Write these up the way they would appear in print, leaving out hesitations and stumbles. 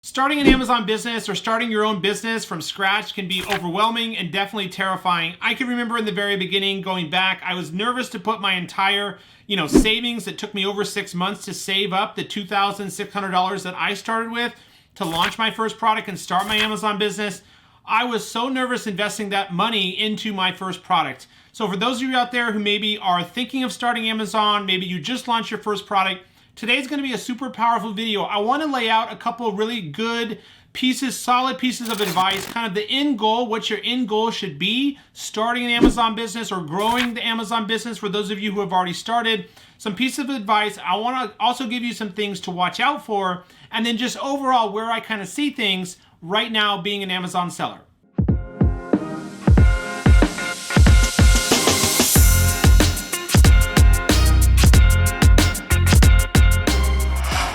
Starting an Amazon business or starting your own business from scratch can be overwhelming and definitely terrifying. I can remember in the very beginning going back, I was nervous to put my entire, savings that took me over 6 months to save up the $2,600 that I started with to launch my first product and start my Amazon business. I was so nervous investing that money into my first product. So for those of you out there who maybe are thinking of starting Amazon, maybe you just launched your first product, today's going to be a super powerful video. I want to lay out a couple of really good pieces, solid pieces of advice, kind of the end goal, what your end goal should be, starting an Amazon business or growing the Amazon business for those of you who have already started. Some pieces of advice. I want to also give you some things to watch out for, and then just overall where I kind of see things right now being an Amazon seller.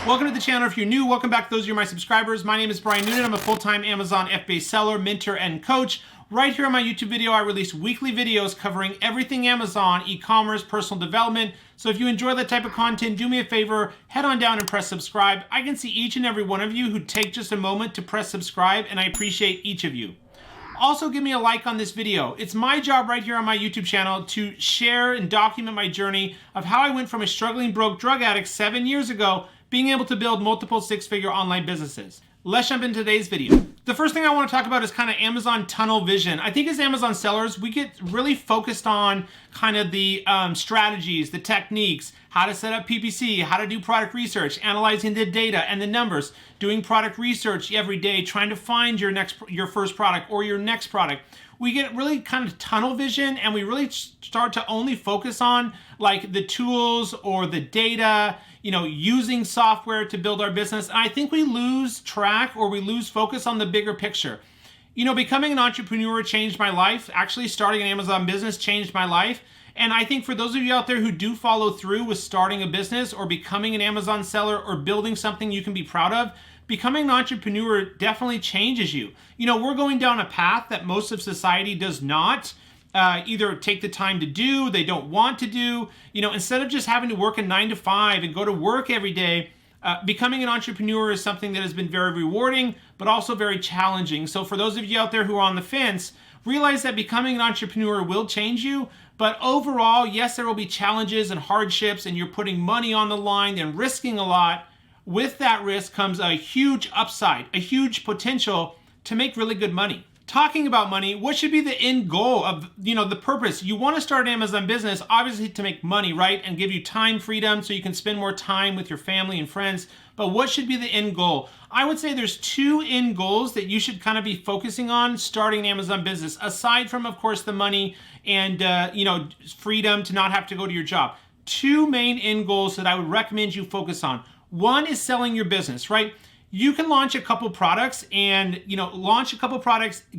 Welcome to the channel. If you're new, welcome back to those of you who are my subscribers. My name is Brian Noonan. I'm a full-time Amazon FBA seller, mentor, and coach. Right here on my YouTube video, I release weekly videos covering everything Amazon, e-commerce, personal development. So if you enjoy that type of content, do me a favor, head on down and press subscribe. I can see each and every one of you who take just a moment to press subscribe, and I appreciate each of you. Also, give me a like on this video. It's my job right here on my YouTube channel to share and document my journey of how I went from a struggling broke drug addict 7 years ago being able to build multiple six-figure online businesses. Let's jump into today's video. The first thing I want to talk about is kind of Amazon tunnel vision. I think as Amazon sellers, we get really focused on kind of the strategies, the techniques, how to set up PPC, how to do product research, analyzing the data and the numbers, doing product research every day, trying to find your first product or your next product. We get really kind of tunnel vision, and we really start to only focus on like the tools or the data, using software to build our business. And I think we lose track or we lose focus on the bigger picture. Becoming an entrepreneur changed my life. Actually, starting an Amazon business changed my life. And I think for those of you out there who do follow through with starting a business or becoming an Amazon seller or building something you can be proud of, becoming an entrepreneur definitely changes you. We're going down a path that most of society does not either take the time to do, they don't want to do. Instead of just having to work a 9 to 5 and go to work every day, becoming an entrepreneur is something that has been very rewarding, but also very challenging. So for those of you out there who are on the fence, realize that becoming an entrepreneur will change you. But overall, yes, there will be challenges and hardships, and you're putting money on the line and risking a lot. With that risk comes a huge upside, a huge potential to make really good money. Talking about money, what should be the end goal of, the purpose? You want to start an Amazon business, obviously to make money, right? And give you time freedom so you can spend more time with your family and friends. But what should be the end goal? I would say there's two end goals that you should kind of be focusing on starting an Amazon business, aside from, of course, the money and, freedom to not have to go to your job. Two main end goals that I would recommend you focus on. One is selling your business, right? You can launch a couple products and,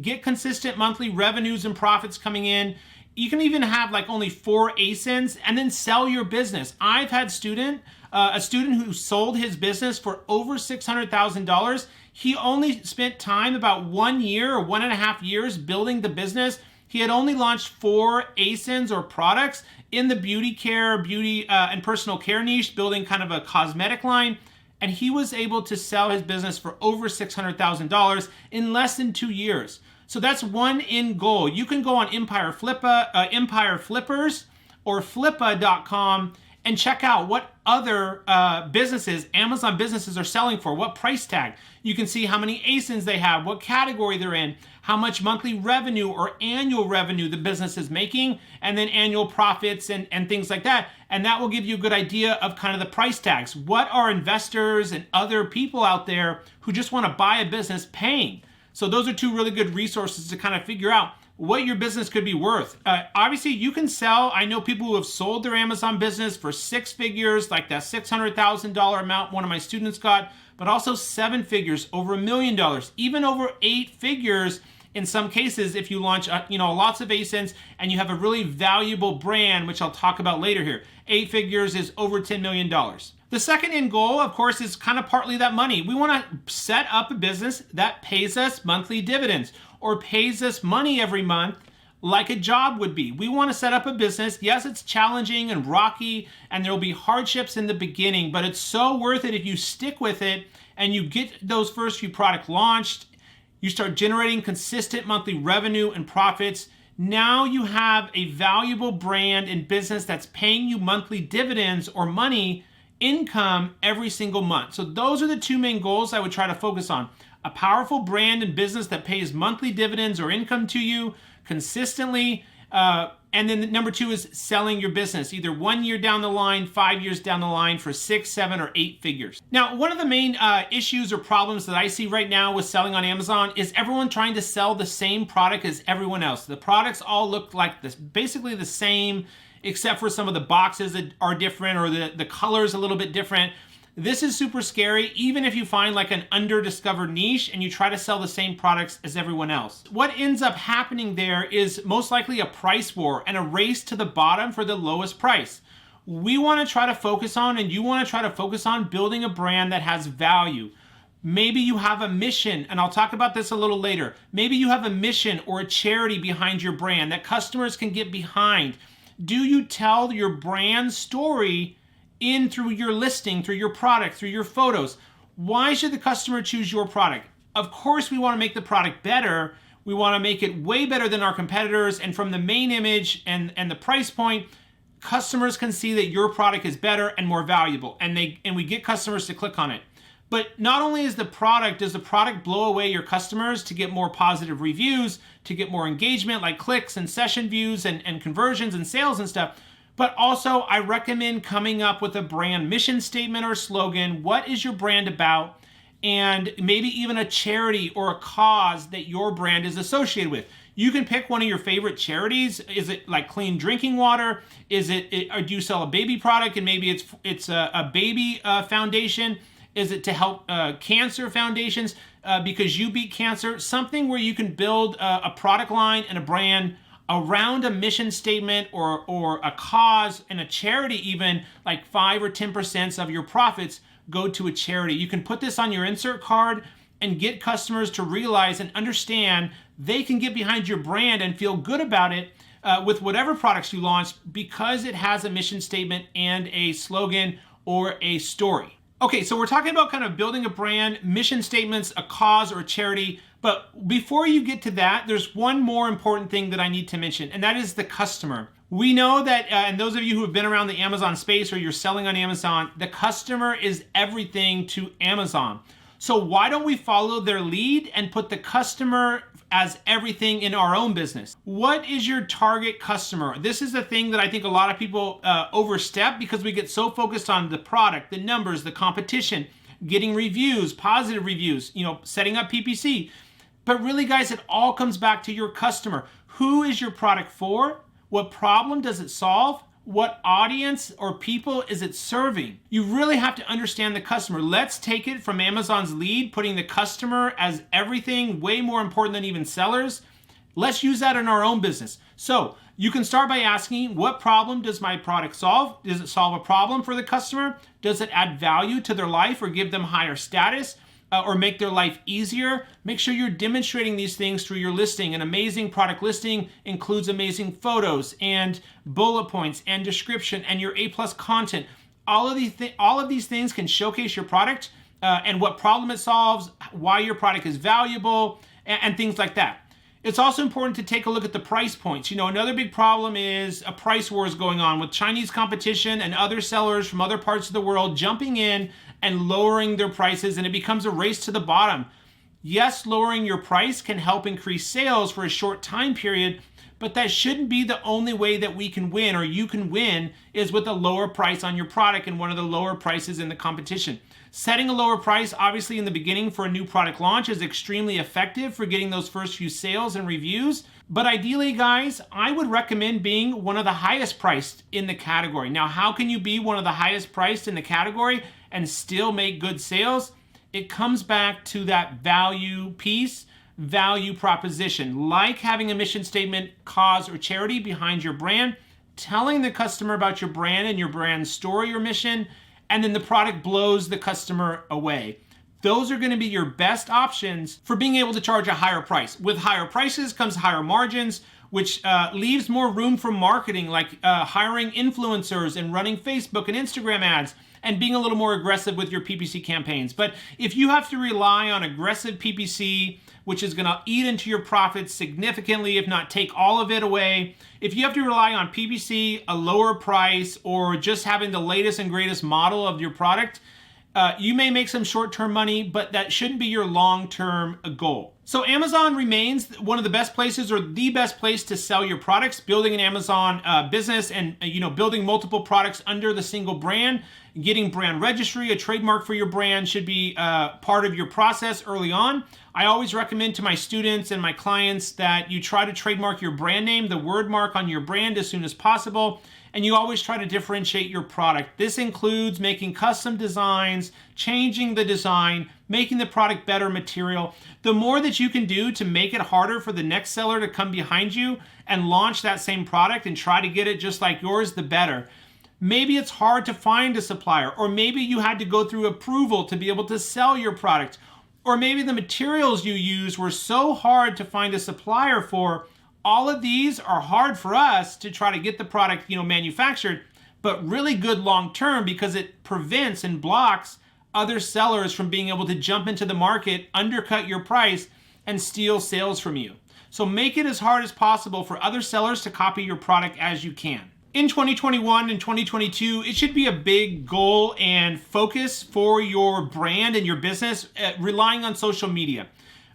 get consistent monthly revenues and profits coming in. You can even have like only 4 ASINs and then sell your business. I've had a student who sold his business for over $600,000. He only spent time about 1 year or 1.5 years building the business. He had only launched 4 ASINs or products in the beauty and personal care niche, building kind of a cosmetic line. And he was able to sell his business for over $600,000 in less than 2 years. So that's one end goal. You can go on Empire Flippers or Flippa.com and check out what other businesses, Amazon businesses, are selling for, what price tag. You can see how many ASINs they have, what category they're in, how much monthly revenue or annual revenue the business is making, and then annual profits and things like that. And that will give you a good idea of kind of the price tags. What are investors and other people out there who just want to buy a business paying? So those are two really good resources to kind of figure out what your business could be worth. Obviously, you can sell. I know people who have sold their Amazon business for 6 figures, like that $600,000 amount one of my students got, but also 7 figures, over $1 million, even over 8 figures in some cases if you launch lots of ASINs and you have a really valuable brand, which I'll talk about later here. 8 figures is over $10 million. The second end goal, of course, is kind of partly that money. We want to set up a business that pays us monthly dividends or pays us money every month like a job would be. We want to set up a business. Yes, it's challenging and rocky, and there will be hardships in the beginning, but it's so worth it if you stick with it and you get those first few products launched, you start generating consistent monthly revenue and profits. Now you have a valuable brand and business that's paying you monthly dividends or money income every single month. So those are the two main goals I would try to focus on. A powerful brand and business that pays monthly dividends or income to you consistently. And then number two is selling your business, either 1 year down the line, 5 years down the line for 6, 7, or 8 figures. Now, one of the main issues or problems that I see right now with selling on Amazon is everyone trying to sell the same product as everyone else. The products all look like this, basically the same, except for some of the boxes that are different or the colors a little bit different. This is super scary, even if you find like an under-discovered niche and you try to sell the same products as everyone else. What ends up happening there is most likely a price war and a race to the bottom for the lowest price. We want to try to focus on, and you want to try to focus on, building a brand that has value. Maybe you have a mission, and I'll talk about this a little later. Maybe you have a mission or a charity behind your brand that customers can get behind. Do you tell your brand story in through your listing, through your product, through your photos? Why should the customer choose your product? Of course, we want to make the product better. We want to make it way better than our competitors. And from the main image and the price point, customers can see that your product is better and more valuable. And we get customers to click on it. But not only does the product blow away your customers to get more positive reviews, to get more engagement like clicks and session views and conversions and sales and stuff, but also I recommend coming up with a brand mission statement or slogan. What is your brand about? And maybe even a charity or a cause that your brand is associated with. You can pick one of your favorite charities. Is it like clean drinking water? Or do you sell a baby product and maybe it's a baby foundation? Is it to help cancer foundations because you beat cancer? Something where you can build a product line and a brand around a mission statement or a cause and a charity. Even like 5 or 10% of your profits go to a charity. You can put this on your insert card and get customers to realize and understand they can get behind your brand and feel good about it with whatever products you launch because it has a mission statement and a slogan or a story. Okay, so we're talking about kind of building a brand, mission statements, a cause, or a charity. But before you get to that, there's one more important thing that I need to mention, and that is the customer. We know that, and those of you who have been around the Amazon space or you're selling on Amazon, the customer is everything to Amazon. So why don't we follow their lead and put the customer as everything in our own business? What is your target customer? This is the thing that I think a lot of people overstep because we get so focused on the product, the numbers, the competition, getting reviews, positive reviews, setting up PPC. But really, guys, it all comes back to your customer. Who is your product for? What problem does it solve? What audience or people is it serving? You really have to understand the customer. Let's take it from Amazon's lead, putting the customer as everything, way more important than even sellers. Let's use that in our own business. So you can start by asking, what problem does my product solve? Does it solve a problem for the customer? Does it add value to their life or give them higher status? Or make their life easier? Make sure you're demonstrating these things through your listing. An amazing product listing includes amazing photos and bullet points and description and your A+ content. All of these things can showcase your product and what problem it solves, why your product is valuable, and things like that. It's also important to take a look at the price points. Another big problem is a price war is going on with Chinese competition and other sellers from other parts of the world jumping in and lowering their prices, and it becomes a race to the bottom. Yes, lowering your price can help increase sales for a short time period, but that shouldn't be the only way that we can win or you can win is with a lower price on your product and one of the lower prices in the competition. Setting a lower price, obviously in the beginning for a new product launch, is extremely effective for getting those first few sales and reviews. But ideally, guys, I would recommend being one of the highest priced in the category. Now, how can you be one of the highest priced in the category and still make good sales? It comes back to that value piece, value proposition, like having a mission statement, cause, or charity behind your brand, telling the customer about your brand and your brand story or mission, and then the product blows the customer away. Those are going to be your best options for being able to charge a higher price. With higher prices comes higher margins, which leaves more room for marketing, like hiring influencers and running Facebook and Instagram ads and being a little more aggressive with your PPC campaigns. But if you have to rely on aggressive PPC, which is going to eat into your profits significantly, if not take all of it away, if you have to rely on PPC, a lower price, or just having the latest and greatest model of your product, you may make some short-term money, but that shouldn't be your long-term goal. So Amazon remains one of the best places, or the best place to sell your products. Building an Amazon business and building multiple products under the single brand, getting brand registry, a trademark for your brand should be part of your process early on. I always recommend to my students and my clients that you try to trademark your brand name, the word mark on your brand, as soon as possible. And you always try to differentiate your product. This includes making custom designs, changing the design, making the product better material. The more that you can do to make it harder for the next seller to come behind you and launch that same product and try to get it just like yours, the better. Maybe it's hard to find a supplier, or maybe you had to go through approval to be able to sell your product, or maybe the materials you use were so hard to find a supplier for. All of these are hard for us to try to get the product, manufactured, but really good long-term because it prevents and blocks other sellers from being able to jump into the market, undercut your price, and steal sales from you. So make it as hard as possible for other sellers to copy your product as you can. In 2021 and 2022, it should be a big goal and focus for your brand and your business, relying on social media.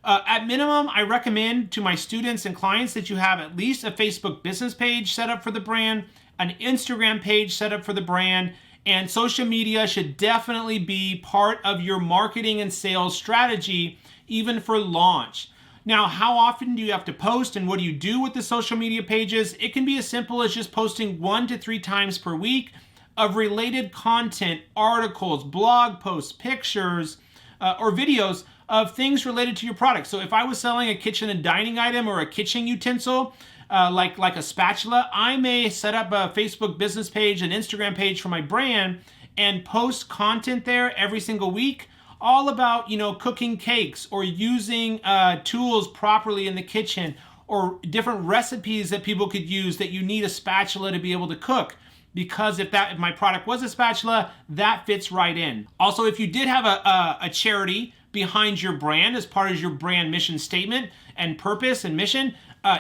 At minimum, I recommend to my students and clients that you have at least a Facebook business page set up for the brand, an Instagram page set up for the brand, and social media should definitely be part of your marketing and sales strategy, even for launch. Now, how often do you have to post, and what do you do with the social media pages? It can be as simple as just posting 1 to 3 times per week of related content, articles, blog posts, pictures, or videos of things related to your product. So if I was selling a kitchen and dining item or a kitchen utensil, like a spatula, I may set up a Facebook business page, an Instagram page for my brand, and post content there every single week, all about, cooking cakes or using tools properly in the kitchen, or different recipes that people could use that you need a spatula to be able to cook. Because if my product was a spatula, that fits right in. Also, if you did have a charity behind your brand as part of your brand mission statement and purpose and mission,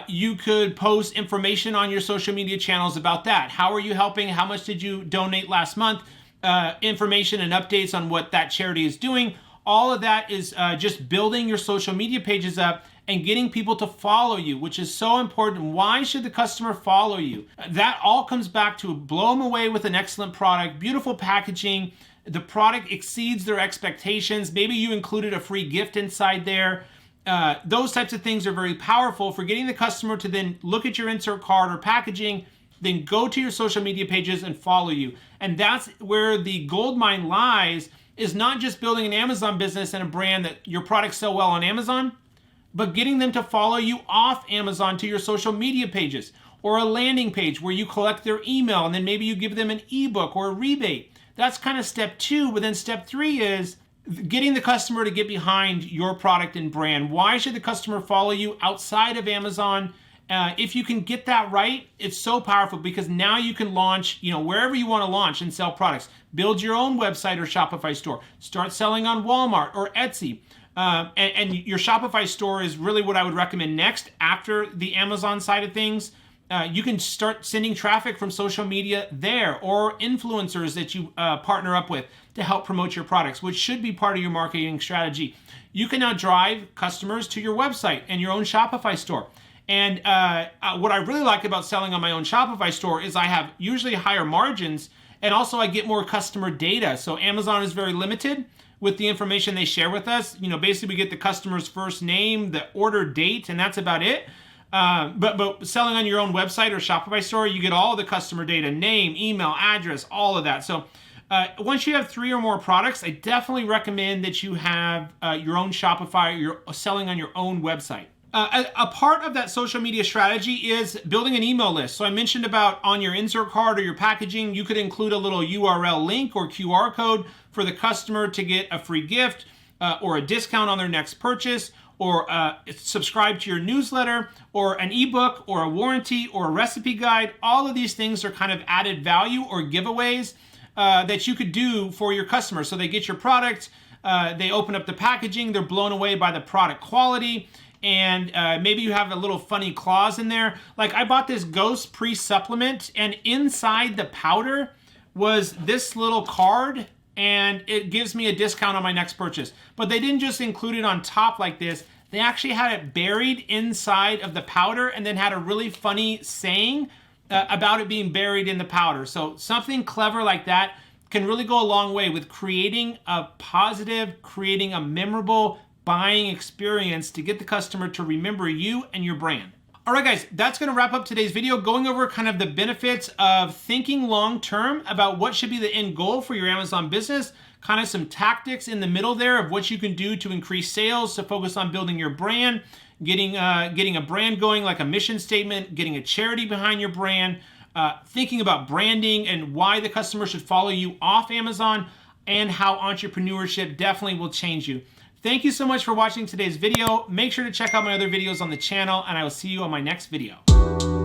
you could post information on your social media channels about that. How are you helping? How much did you donate last month? Information and updates on what that charity is doing. All of that is just building your social media pages up and getting people to follow you, which is so important. Why should the customer follow you? That all comes back to blow them away with an excellent product, beautiful packaging. The product exceeds their expectations. Maybe you included a free gift inside there. Those types of things are very powerful for getting the customer to then look at your insert card or packaging, then go to your social media pages and follow you. And that's where the gold mine lies, is not just building an Amazon business and a brand that your products sell well on Amazon, but getting them to follow you off Amazon to your social media pages, or a landing page where you collect their email and then maybe you give them an ebook or a rebate. That's kind of step 2, but then step 3 is getting the customer to get behind your product and brand. Why should the customer follow you outside of Amazon? If you can get that right, it's so powerful, because now you can launch, wherever you want to launch and sell products. Build your own website or Shopify store. Start selling on Walmart or Etsy. And your Shopify store is really what I would recommend next after the Amazon side of things. You can start sending traffic from social media there, or influencers that you partner up with to help promote your products, which should be part of your marketing strategy. You can now drive customers to your website and your own Shopify store. And what I really like about selling on my own Shopify store is I have usually higher margins, and also I get more customer data. So Amazon is very limited with the information they share with us. Basically we get the customer's first name, the order date, and that's about it. But selling on your own website or Shopify store, you get all the customer data, name, email, address, all of that. So once you have 3 or more products, I definitely recommend that you have your own Shopify, or you're selling on your own website. A part of that social media strategy is building an email list. So I mentioned about on your insert card or your packaging, you could include a little URL link or QR code for the customer to get a free gift or a discount on their next purchase, or subscribe to your newsletter, or an ebook, or a warranty, or a recipe guide. All of these things are kind of added value or giveaways that you could do for your customers. So they get your product, they open up the packaging, they're blown away by the product quality, and maybe you have a little funny clause in there. Like I bought this Ghost pre-supplement, and inside the powder was this little card, and it gives me a discount on my next purchase. But they didn't just include it on top like this. They actually had it buried inside of the powder and then had a really funny saying about it being buried in the powder. So something clever like that can really go a long way with creating a positive, creating a memorable buying experience to get the customer to remember you and your brand. All right, guys, that's going to wrap up today's video, going over kind of the benefits of thinking long-term about what should be the end goal for your Amazon business, kind of some tactics in the middle there of what you can do to increase sales, to focus on building your brand, getting a brand going, like a mission statement, getting a charity behind your brand, thinking about branding and why the customer should follow you off Amazon, and how entrepreneurship definitely will change you. Thank you so much for watching today's video. Make sure to check out my other videos on the channel, and I will see you on my next video.